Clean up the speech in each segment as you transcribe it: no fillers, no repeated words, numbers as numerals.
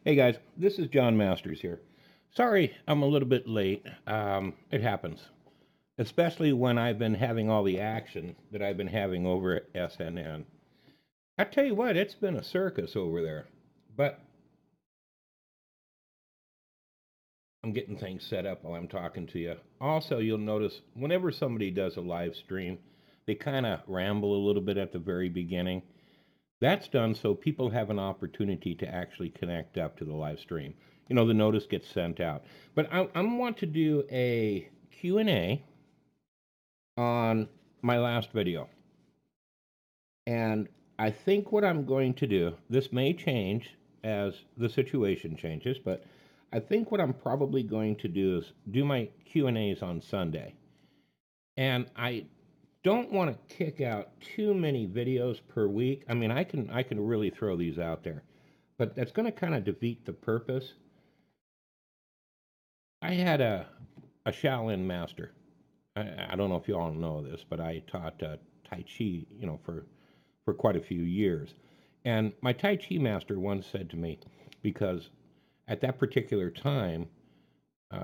Hey guys, this is John Masters here. Sorry I'm a little bit late. It happens, especially when I've been having all the action that I've been having over at SNN. I tell you what, it's been a circus over there. But I'm getting things set up while I'm talking to you. Also, you'll notice whenever somebody does a live stream, they kind of ramble a little bit at the very beginning. That's done so people have an opportunity to actually connect up to the live stream. The notice gets sent out. But I want to do a Q&A on my last video. And I think what I'm going to do, this may change as the situation changes, but I think what I'm probably going to do is do my Q&As on Sunday. And I don't want to kick out too many videos per week. I mean, I can really throw these out there, but that's going to kind of defeat the purpose. I had a Shaolin master. I don't know if you all know this, but I taught Tai Chi, for quite a few years. And my Tai Chi master once said to me, because at that particular time,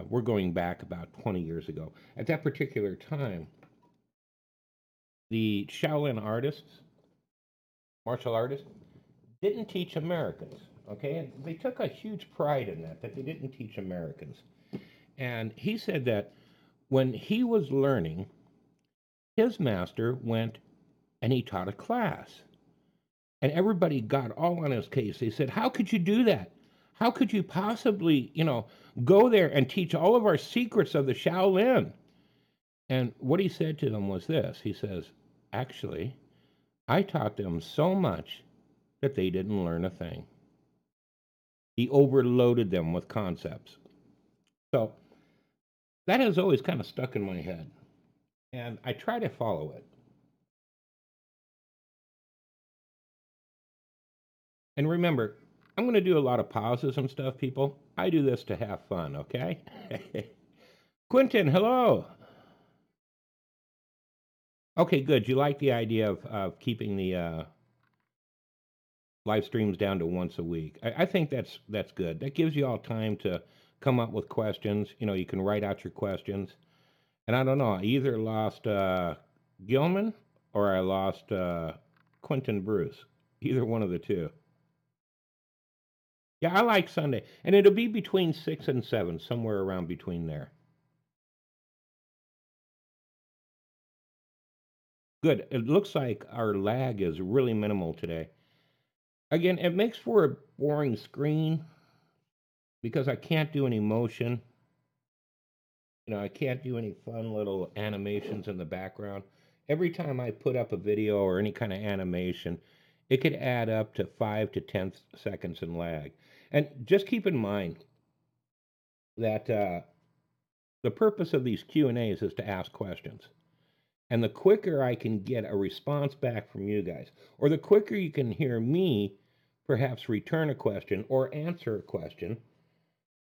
we're going back about 20 years ago. At that particular time, the Shaolin artists, martial artists, didn't teach Americans. Okay, and they took a huge pride in that they didn't teach Americans. And he said that when he was learning, his master went and he taught a class. And everybody got all on his case. They said, "How could you do that? How could you possibly, go there and teach all of our secrets of the Shaolin?" And what he said to them was this. He says, "Actually, I taught them so much that they didn't learn a thing." He overloaded them with concepts. So that has always kind of stuck in my head. And I try to follow it. And remember, I'm going to do a lot of pauses and stuff, people. I do this to have fun, okay? Quentin, hello. Okay, good. You like the idea of keeping the live streams down to once a week. I think that's good. That gives you all time to come up with questions. You can write out your questions. And I don't know, I either lost Gilman or I lost Quentin Bruce. Either one of the two. Yeah, I like Sunday. And it'll be between 6 and 7, somewhere around between there. Good. It looks like our lag is really minimal today. Again, it makes for a boring screen because I can't do any motion. I can't do any fun little animations in the background. Every time I put up a video or any kind of animation, it could add up to 5 to 10 seconds in lag. And just keep in mind that the purpose of these Q&As is to ask questions. And the quicker I can get a response back from you guys, or the quicker you can hear me perhaps return a question or answer a question,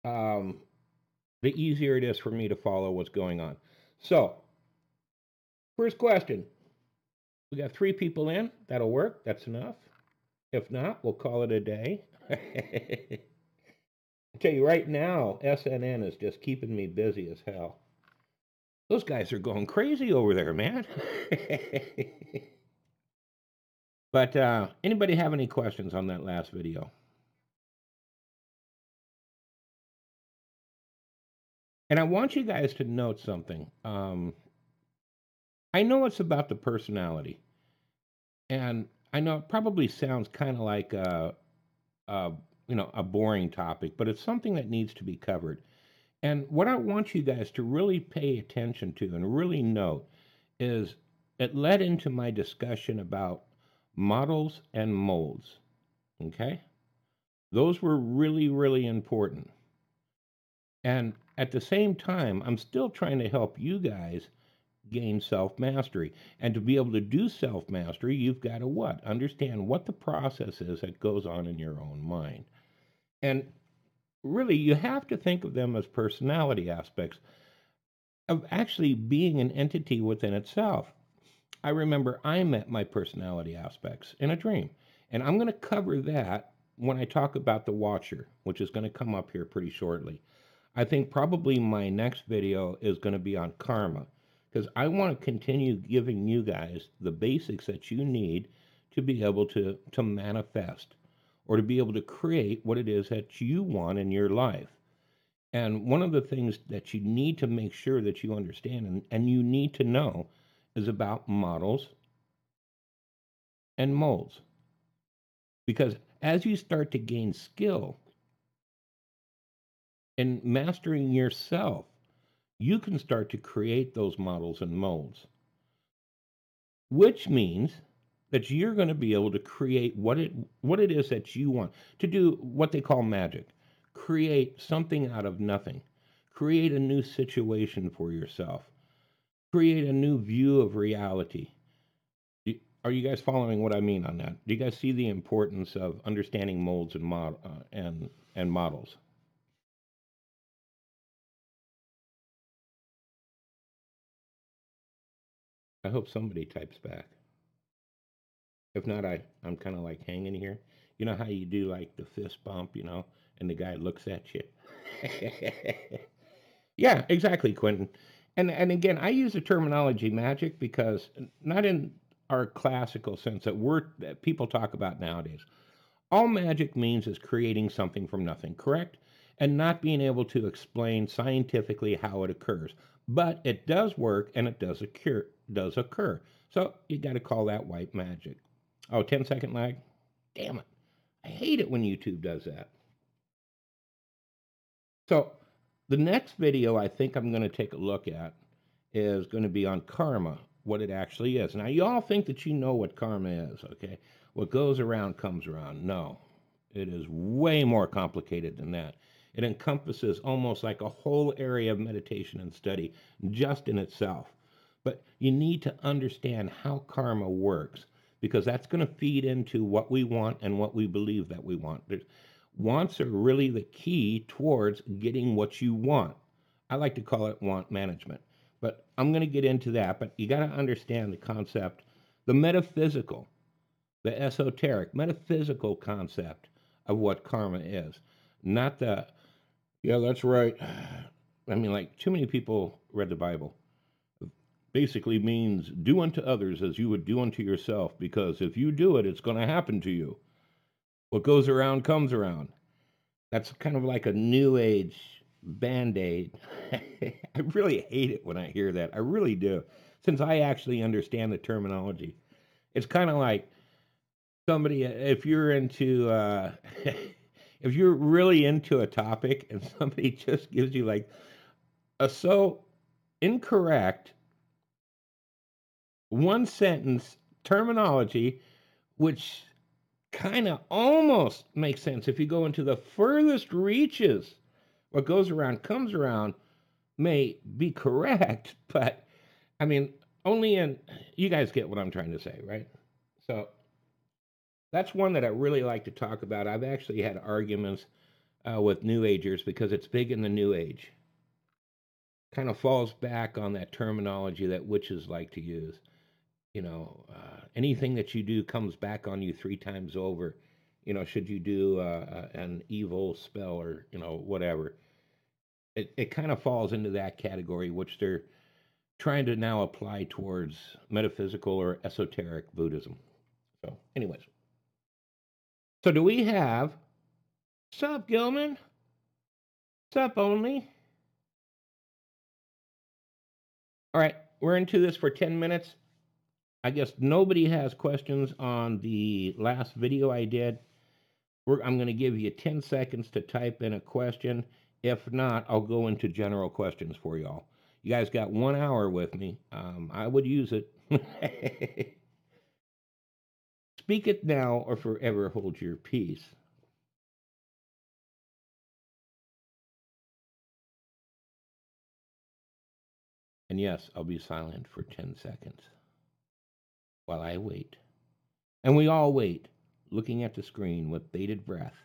um, the easier it is for me to follow what's going on. So, first question. We got 3 people in. That'll work. That's enough. If not, we'll call it a day. I tell you right now, SNN is just keeping me busy as hell. Those guys are going crazy over there, man. But anybody have any questions on that last video? And I want you guys to note something. I know it's about the personality, and I know it probably sounds kind of like a a boring topic, but it's something that needs to be covered. And what I want you guys to really pay attention to and really note is it led into my discussion about models and molds. Okay? Those were really, really important. And at the same time, I'm still trying to help you guys gain self mastery. And to be able to do self mastery, you've got to what? Understand what the process is that goes on in your own mind. And really, you have to think of them as personality aspects of actually being an entity within itself. I remember I met my personality aspects in a dream. And I'm going to cover that when I talk about the Watcher, which is going to come up here pretty shortly, I think probably my next video is going to be on karma, because I want to continue giving you guys the basics that you need to be able to manifest or to be able to create what it is that you want in your life. And one of the things that you need to make sure that you understand and you need to know is about models and molds. Because as you start to gain skill in mastering yourself, you can start to create those models and molds, which means that you're going to be able to create what it is that you want to do, what they call magic. Create something out of nothing. Create a new situation for yourself. Create a new view of reality. Are you guys following what I mean on that? Do you guys see the importance of understanding molds and and models? I hope somebody types back. If not, I'm kind of like hanging here. You know how you do like the fist bump, and the guy looks at you. Yeah, exactly, Quentin. And again, I use the terminology magic because not in our classical sense that people talk about nowadays. All magic means is creating something from nothing, correct? And not being able to explain scientifically how it occurs. But it does work and it does occur. So you got to call that white magic. Oh, 10-second lag? Damn it. I hate it when YouTube does that. So the next video I think I'm going to take a look at is going to be on karma, what it actually is. Now, you all think that you know what karma is, okay? What goes around comes around. No, it is way more complicated than that. It encompasses almost like a whole area of meditation and study just in itself. But you need to understand how karma works because that's going to feed into what we want and what we believe that we want. Wants are really the key towards getting what you want. I like to call it want management. But I'm going to get into that. But you got to understand the concept, the metaphysical, the esoteric, metaphysical concept of what karma is. Not the, yeah, that's right. I mean, like, too many people read the Bible. Basically means do unto others as you would do unto yourself, because if you do it, it's going to happen to you. What goes around comes around. That's kind of like a new age band aid. I really hate it when I hear that. I really do. Since I actually understand the terminology, it's kind of like somebody, if you're into, if you're really into a topic and somebody just gives you like a so incorrect one sentence terminology, which kind of almost makes sense if you go into the furthest reaches. What goes around comes around may be correct, but I mean, only in, you guys get what I'm trying to say, right? So that's one that I really like to talk about. I've actually had arguments with New Agers because it's big in the New Age. Kind of falls back on that terminology that witches like to use. Anything that you do comes back on you three times over. Should you do an evil spell or whatever, it kind of falls into that category, which they're trying to now apply towards metaphysical or esoteric Buddhism. So, anyways, so do we have sup Gilman? Sup only? All right, we're into this for 10 minutes. I guess nobody has questions on the last video I did. I'm going to give you 10 seconds to type in a question. If not, I'll go into general questions for y'all. You guys got 1 hour with me. I would use it. Speak it now or forever hold your peace. And yes, I'll be silent for 10 seconds while I wait. And we all wait, looking at the screen with bated breath.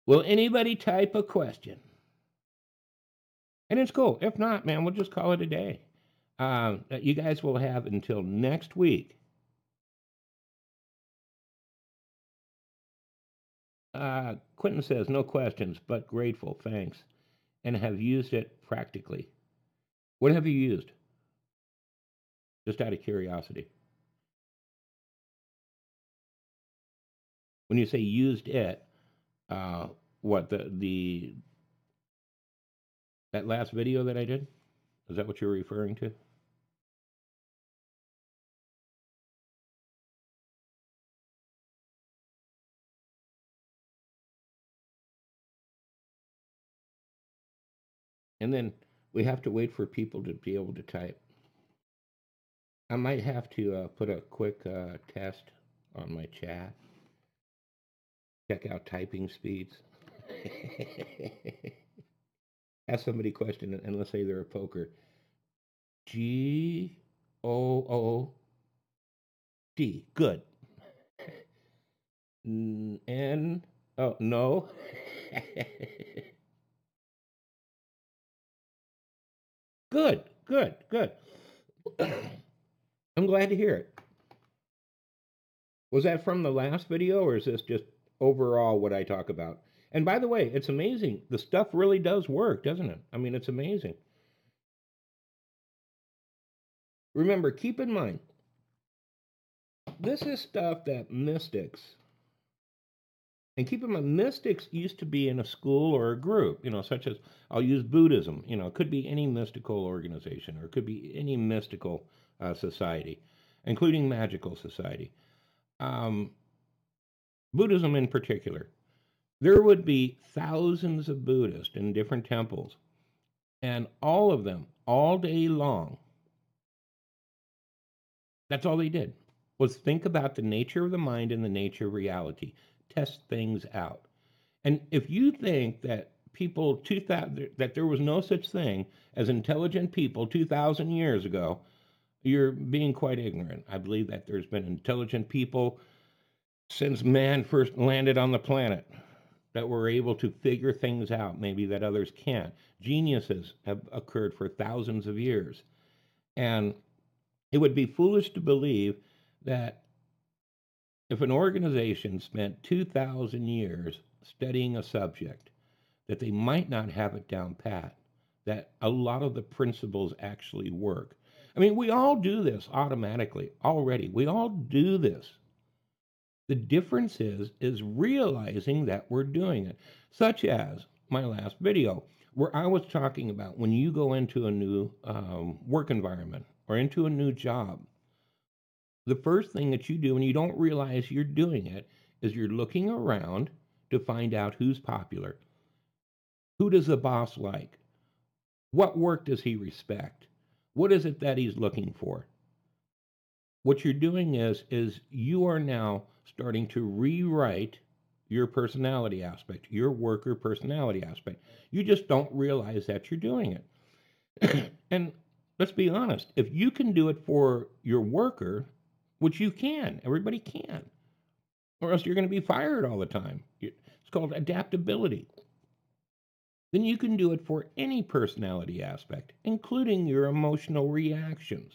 Will anybody type a question? And it's cool. If not, man, we'll just call it a day. You guys will have until next week Quentin says, no questions, but grateful, thanks, and have used it practically. What have you used? Just out of curiosity. When you say used it, uh, what the that last video that I did? Is that what you're referring to? And then we have to wait for people to be able to type. I might have to put a quick test on my chat. Check out typing speeds. Ask somebody a question and let's say they're a poker. G-O-O-D. Good. N. Oh, no. Good, good, good. I'm glad to hear it. Was that from the last video or is this just overall what I talk about? And by the way, it's amazing. The stuff really does work, doesn't it? I mean, it's amazing. Remember, keep in mind, this is stuff that mystics, and keep in mind, mystics used to be in a school or a group, such as, I'll use Buddhism, it could be any mystical organization or it could be any mystical society, including magical society. Um, Buddhism in particular. There would be thousands of Buddhists in different temples, and all of them, all day long, that's all they did was think about the nature of the mind and the nature of reality, test things out. And if you think that people 2000 that there was no such thing as intelligent people 2000 years ago, you're being quite ignorant. I believe that there's been intelligent people since man first landed on the planet that were able to figure things out maybe that others can't. Geniuses have occurred for thousands of years. And it would be foolish to believe that if an organization spent 2,000 years studying a subject, that they might not have it down pat, that a lot of the principles actually work. I mean, we all do this automatically already. We all do this. The difference is realizing that we're doing it, such as my last video, where I was talking about when you go into a new work environment or into a new job, the first thing that you do when you don't realize you're doing it is you're looking around to find out who's popular. Who does the boss like? What work does he respect? What is it that he's looking for? What you're doing is you are now starting to rewrite your personality aspect, your worker personality aspect. You just don't realize that you're doing it. And let's be honest, if you can do it for your worker, which you can, everybody can, or else you're going to be fired all the time. It's called adaptability. Then you can do it for any personality aspect, including your emotional reactions.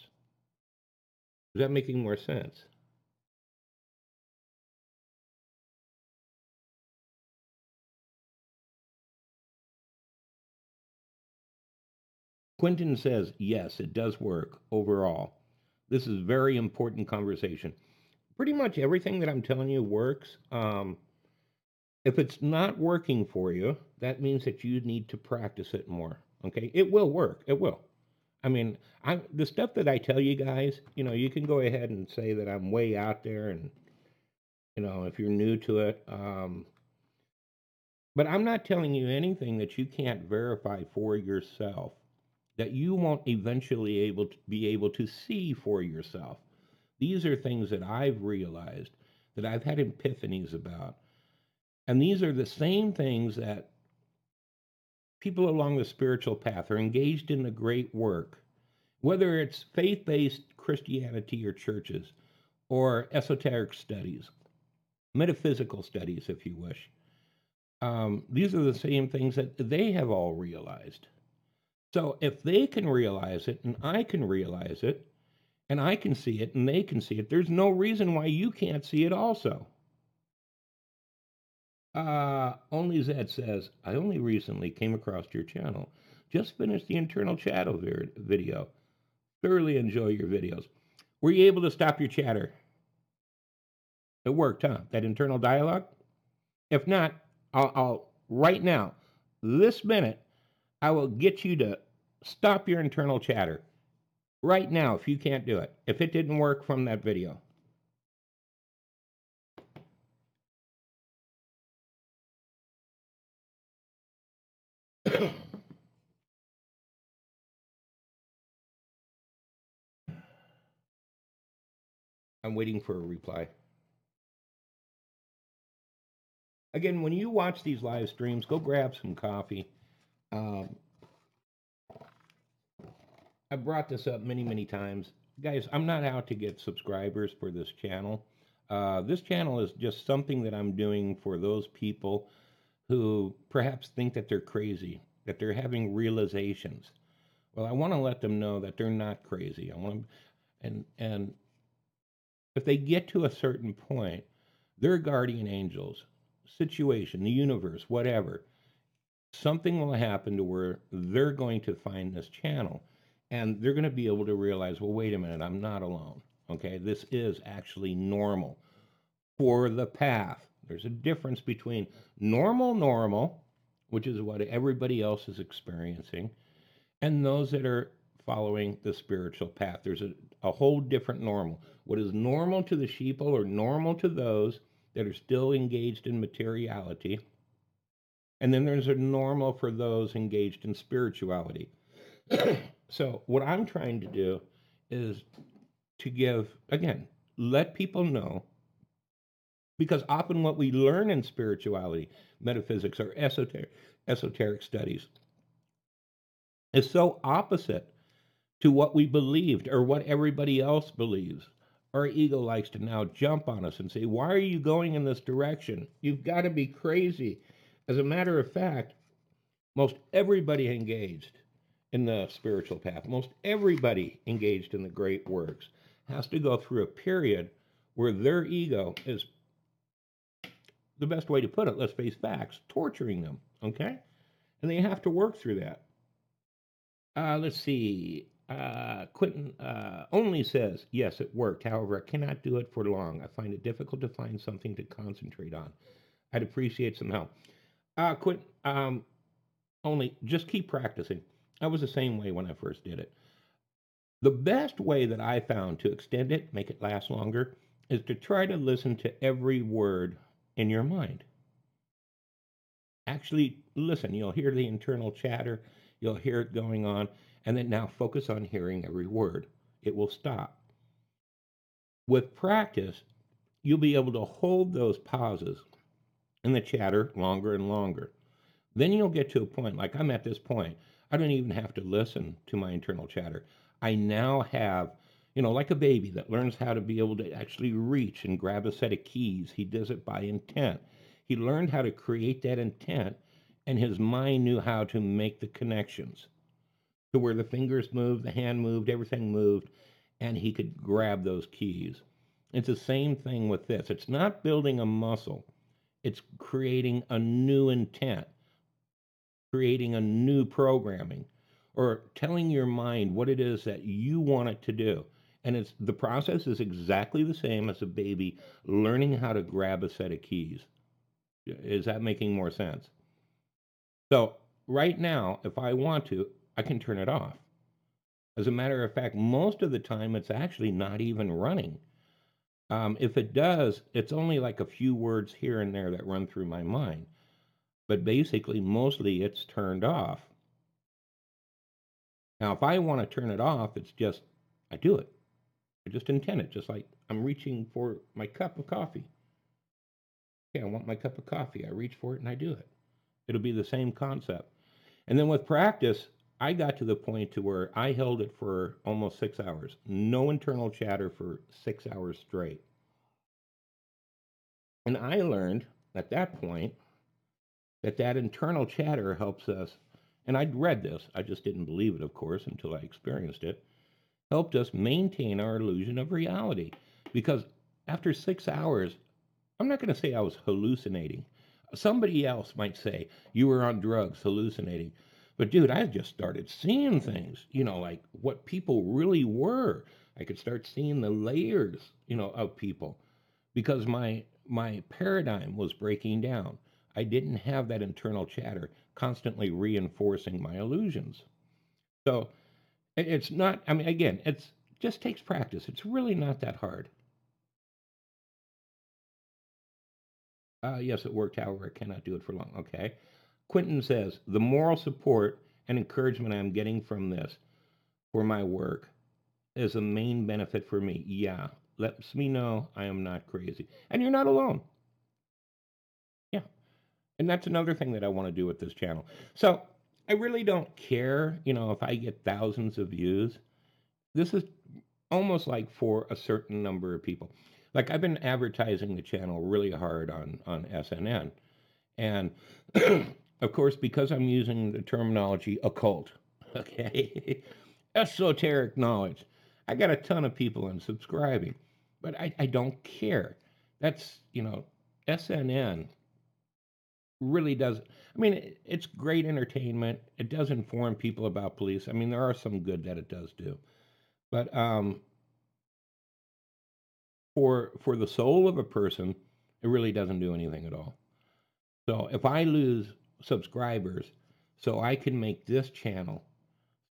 Is that making more sense? Quentin says, yes, it does work overall. This is very important conversation. Pretty much everything that I'm telling you works. If it's not working for you, that means that you need to practice it more. Okay, it will work. It will. I mean, the stuff that I tell you guys, you can go ahead and say that I'm way out there, and if you're new to it, but I'm not telling you anything that you can't verify for yourself, that you won't eventually be able to see for yourself. These are things that I've realized, that I've had epiphanies about. And these are the same things that people along the spiritual path are engaged in the great work, whether it's faith based Christianity or churches, or esoteric studies, metaphysical studies, if you wish. These are the same things that they have all realized. So if they can realize it, and I can realize it, and I can see it, and they can see it, there's no reason why you can't see it also. Only Zed says, I only recently came across your channel. Just finished the internal chatter video. Thoroughly enjoy your videos. Were you able to stop your chatter? It worked, huh? That internal dialogue? If not, I'll right now, this minute, I will get you to stop your internal chatter. Right now, if you can't do it. If it didn't work from that video. I'm waiting for a reply. Again, when you watch these live streams, go grab some coffee. Um, I've brought this up many, many times. Guys, I'm not out to get subscribers for this channel. This channel is just something that I'm doing for those people who perhaps think that they're crazy, that they're having realizations. Well, I want to let them know that they're not crazy. I want to, and if they get to a certain point, their guardian angels, situation, the universe, whatever, something will happen to where they're going to find this channel and they're going to be able to realize, well, wait a minute, I'm not alone. Okay, this is actually normal for the path. There's a difference between normal, which is what everybody else is experiencing, and those that are following the spiritual path. There's a whole different normal. What is normal to the sheeple or normal to those that are still engaged in materiality, and then there's a normal for those engaged in spirituality. So, what I'm trying to do is to give, again, let people know, because often what we learn in spirituality, metaphysics, or esoteric studies is so opposite to what we believed or what everybody else believes. Our ego likes to now jump on us and say, why are you going in this direction? You've got to be crazy. As a matter of fact, most everybody engaged in the spiritual path, most everybody engaged in the great works has to go through a period where their ego is, the best way to put it, let's face facts, torturing them, okay? And they have to work through that. Let's see. Quentin only says, yes, it worked. However, I cannot do it for long. I find it difficult to find something to concentrate on. I'd appreciate some help. Quentin, only just keep practicing. I was the same way when I first did it. The best way that I found to extend it, make it last longer, is to try to listen to every word in your mind. Actually, listen. You'll hear the internal chatter, you'll hear it going on, and then now focus on hearing every word. It will stop. With practice, you'll be able to hold those pauses in the chatter longer and longer. Then you'll get to a point, like I'm at this point, I don't even have to listen to my internal chatter. I now have, like a baby that learns how to be able to actually reach and grab a set of keys. He does it by intent. He learned how to create that intent, and his mind knew how to make the connections to where the fingers moved, the hand moved, everything moved, and he could grab those keys. It's the same thing with this. It's not building a muscle, it's creating a new intent, creating a new programming, or telling your mind what it is that you want it to do. And it's the process is exactly the same as a baby learning how to grab a set of keys. Is that making more sense? So right now, if I want to, I can turn it off. As a matter of fact, most of the time it's actually not even running. If it does, it's only like a few words here and there that run through my mind. But basically, mostly it's turned off. Now, if I want to turn it off, it's just, I do it. I just intend it, just like I'm reaching for my cup of coffee. Okay, I want my cup of coffee. I reach for it and I do it. It'll be the same concept. And then with practice, I got to the point to where I held it for almost 6 hours. No internal chatter for 6 hours straight. And I learned at that point that that internal chatter helps us. And I'd read this, I just didn't believe it, of course, until I experienced it. Helped us maintain our illusion of reality. Because after 6 hours, I'm not going to say I was hallucinating. Somebody else might say you were on drugs, hallucinating. But dude, I just started seeing things, like what people really were. I could start seeing the layers, of people because my paradigm was breaking down. I didn't have that internal chatter constantly reinforcing my illusions. So it's not, I mean, again, it's just takes practice. It's really not that hard. Yes, it worked. However, I cannot do it for long. Okay. Quentin says the moral support and encouragement I'm getting from this for my work is a main benefit for me. Yeah, lets me know I am not crazy, and you're not alone. Yeah, and that's another thing that I want to do with this channel. So I really don't care, if I get thousands of views. This is almost like for a certain number of people. Like I've been advertising the channel really hard on SNN, and of course, because I'm using the terminology occult, okay, esoteric knowledge, I got a ton of people unsubscribing, but I don't care. That's, SNN really does. I mean, it's great entertainment. It does inform people about police. I mean, there are some good that it does do, but for the soul of a person, it really doesn't do anything at all. So if I lose subscribers, so I can make this channel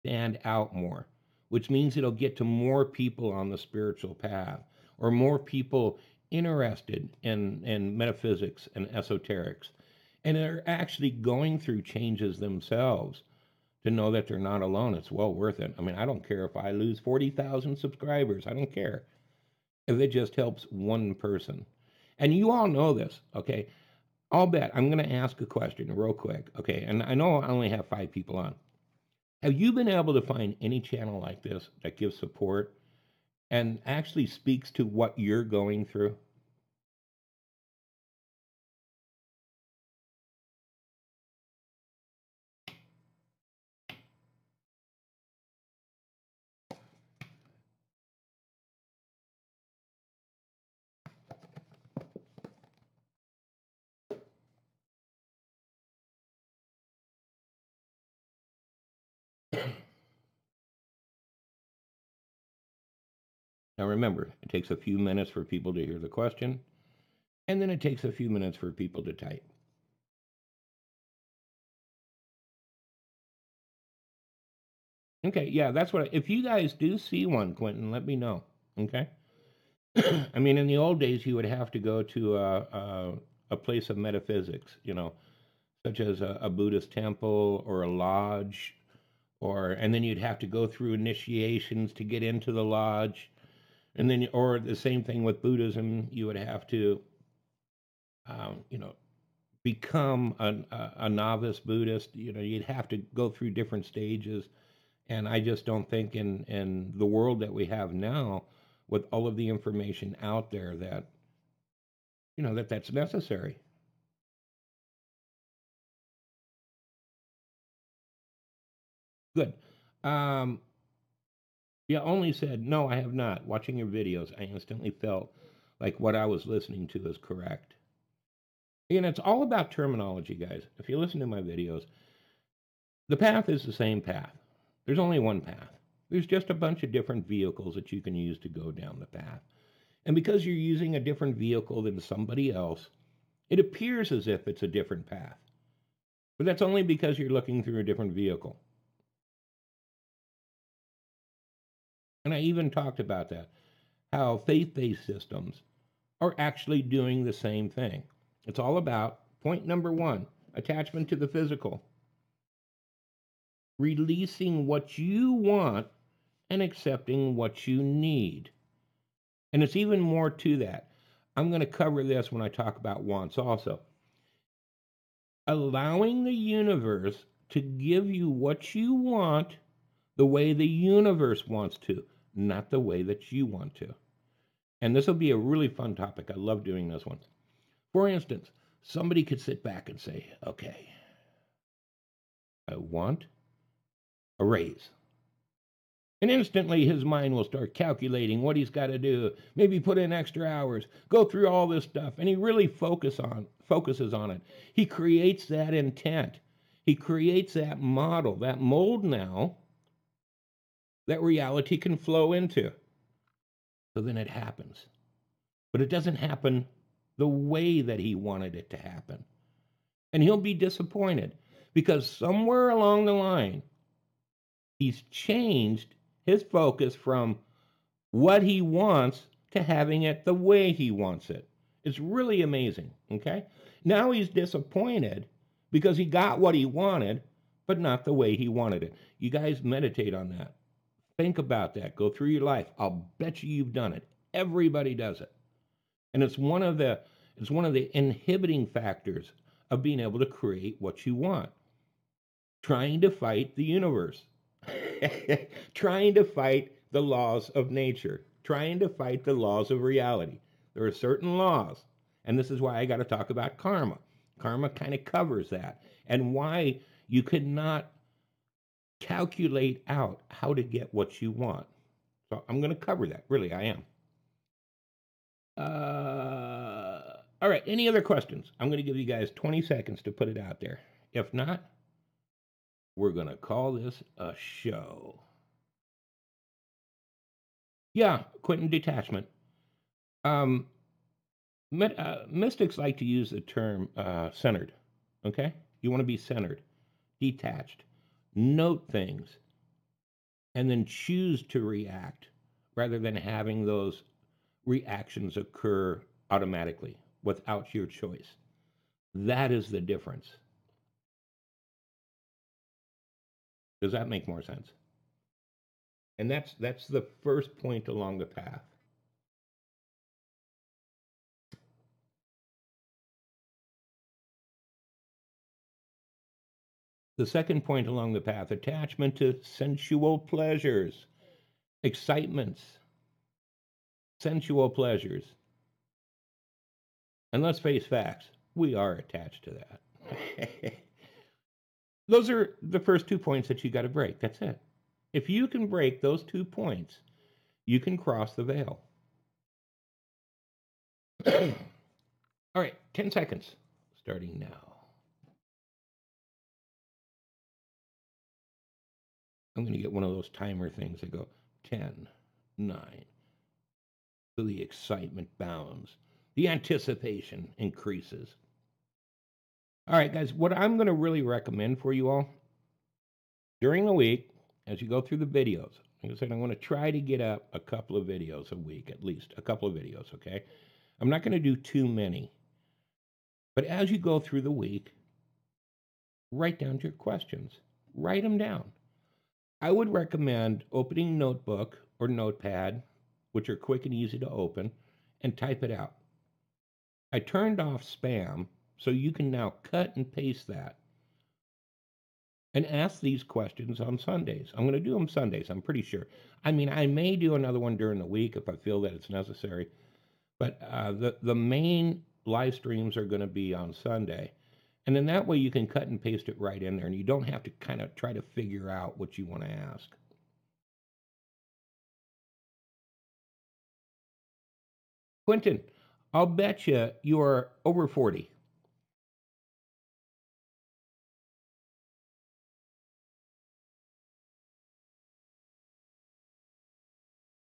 stand out more, which means it'll get to more people on the spiritual path or more people interested in metaphysics and esoterics. And they're actually going through changes themselves to know that they're not alone. It's well worth it. I mean, I don't care if I lose 40,000 subscribers. I don't care if it just helps one person. And you all know this, okay? I'll bet I'm going to ask a question real quick, okay? And I know I only have 5 people on. Have you been able to find any channel like this that gives support and actually speaks to what you're going through? Now remember, it takes a few minutes for people to hear the question, and then it takes a few minutes for people to type. Okay, yeah, that's what. If you guys do see one, Quentin, let me know. Okay. I mean, in the old days, you would have to go to a place of metaphysics, such as a Buddhist temple or a lodge, and then you'd have to go through initiations to get into the lodge, and then, or the same thing with Buddhism, you would have to, you know, become a novice Buddhist. You'd have to go through different stages. And I just don't think in the world that we have now, with all of the information out there, that that's necessary. Good. Um, yeah, only said no. I have not. Watching your videos, I instantly felt like what I was listening to is correct. And it's all about terminology, guys. If you listen to my videos, the path is the same path. There's only one path. There's just a bunch of different vehicles that you can use to go down the path. And because you're using a different vehicle than somebody else, it appears as if it's a different path. But that's only because you're looking through a different vehicle. And I even talked about that, how faith based systems are actually doing the same thing. It's all about point number one, attachment to the physical, releasing what you want and accepting what you need. And it's even more to that. I'm going to cover this when I talk about wants also. Allowing the universe to give you what you want the way the universe wants to, not the way that you want to. And this will be a really fun topic. I love doing this one. For instance, somebody could sit back and say, okay, I want a raise. And instantly his mind will start calculating what he's got to do, maybe put in extra hours, go through all this stuff, and he really focuses on it. He creates that intent. He creates that model, that mold now that reality can flow into. So then it happens. But it doesn't happen the way that he wanted it to happen. And he'll be disappointed because somewhere along the line, he's changed his focus from what he wants to having it the way he wants it. It's really amazing, okay? Now he's disappointed because he got what he wanted, but not the way he wanted it. You guys meditate on that. Think about that. Go through your life. I'll bet you've done it. Everybody does it. And it's one of the inhibiting factors of being able to create what you want. Trying to fight the universe. Trying to fight the laws of nature. Trying to fight the laws of reality. There are certain laws, and this is why I got to talk about karma. Karma kind of covers that, and why you cannot calculate out how to get what you want. So I'm going to cover that. Really, I am. All right, any other questions? I'm going to give you guys 20 seconds to put it out there. If not, we're going to call this a show. Yeah, Quentin, detachment. Mystics like to use the term centered, okay? You want to be centered, detached, note things, and then choose to react rather than having those reactions occur automatically without your choice. That is the difference. Does that make more sense? And that's the first point along the path. The second point along the path, attachment to sensual pleasures, excitements, sensual pleasures. And let's face facts, we are attached to that. Those are the first 2 points that you got to break. That's it. If you can break those 2 points, you can cross the veil. All right, 10 seconds, starting now. I'm going to get one of those timer things that go 10, 9. So the excitement bounds. The anticipation increases. All right, guys, what I'm going to really recommend for you all during the week, as you go through the videos, like I said, I'm going to try to get up a couple of videos a week, at least a couple of videos, okay? I'm not going to do too many. But as you go through the week, write down your questions. Write them down. I would recommend opening notebook or notepad, which are quick and easy to open, and type it out. I turned off spam, so you can now cut and paste that and ask these questions on Sundays. I'm going to do them Sundays, I'm pretty sure. I mean, I may do another one during the week if I feel that it's necessary, but the main live streams are going to be on Sunday. And then that way you can cut and paste it right in there, and you don't have to kind of try to figure out what you want to ask. Quentin, I'll bet you are over 40.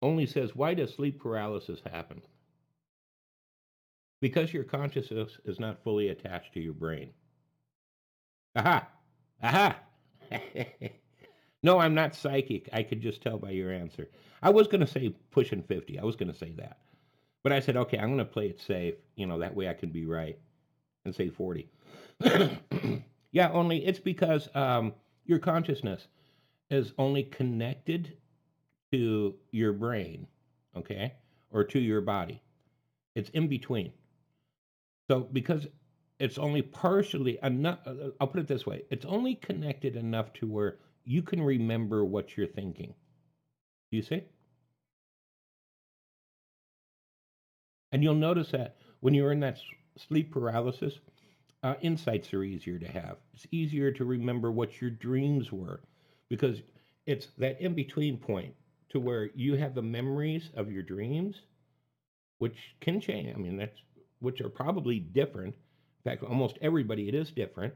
Only says, why does sleep paralysis happen? Because your consciousness is not fully attached to your brain. Aha! Aha! No, I'm not psychic. I could just tell by your answer. I was going to say pushing 50. I was going to say that. But I said, okay, I'm going to play it safe. That way I can be right and say 40. Yeah, only it's because your consciousness is only connected to your brain, okay, or to your body. It's in between. So because it's only partially enough, I'll put it this way, it's only connected enough to where you can remember what you're thinking. Do you see? And you'll notice that when you're in that sleep paralysis, insights are easier to have. It's easier to remember what your dreams were because it's that in between point to where you have the memories of your dreams, which can change. I mean, which are probably different, In fact, almost everybody, it is different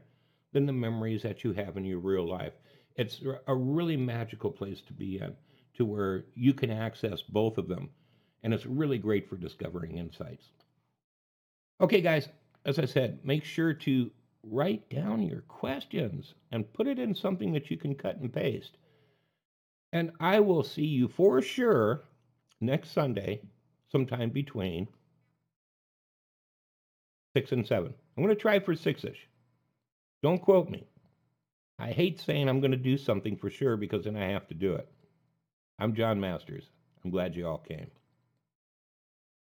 than the memories that you have in your real life. It's a really magical place to be in, to where you can access both of them. And it's really great for discovering insights. Okay, guys, as I said, make sure to write down your questions and put it in something that you can cut and paste. And I will see you for sure next Sunday, sometime between 6 and 7. I'm going to try for 6ish. Don't quote me. I hate saying I'm going to do something for sure because then I have to do it. I'm John Masters. I'm glad you all came.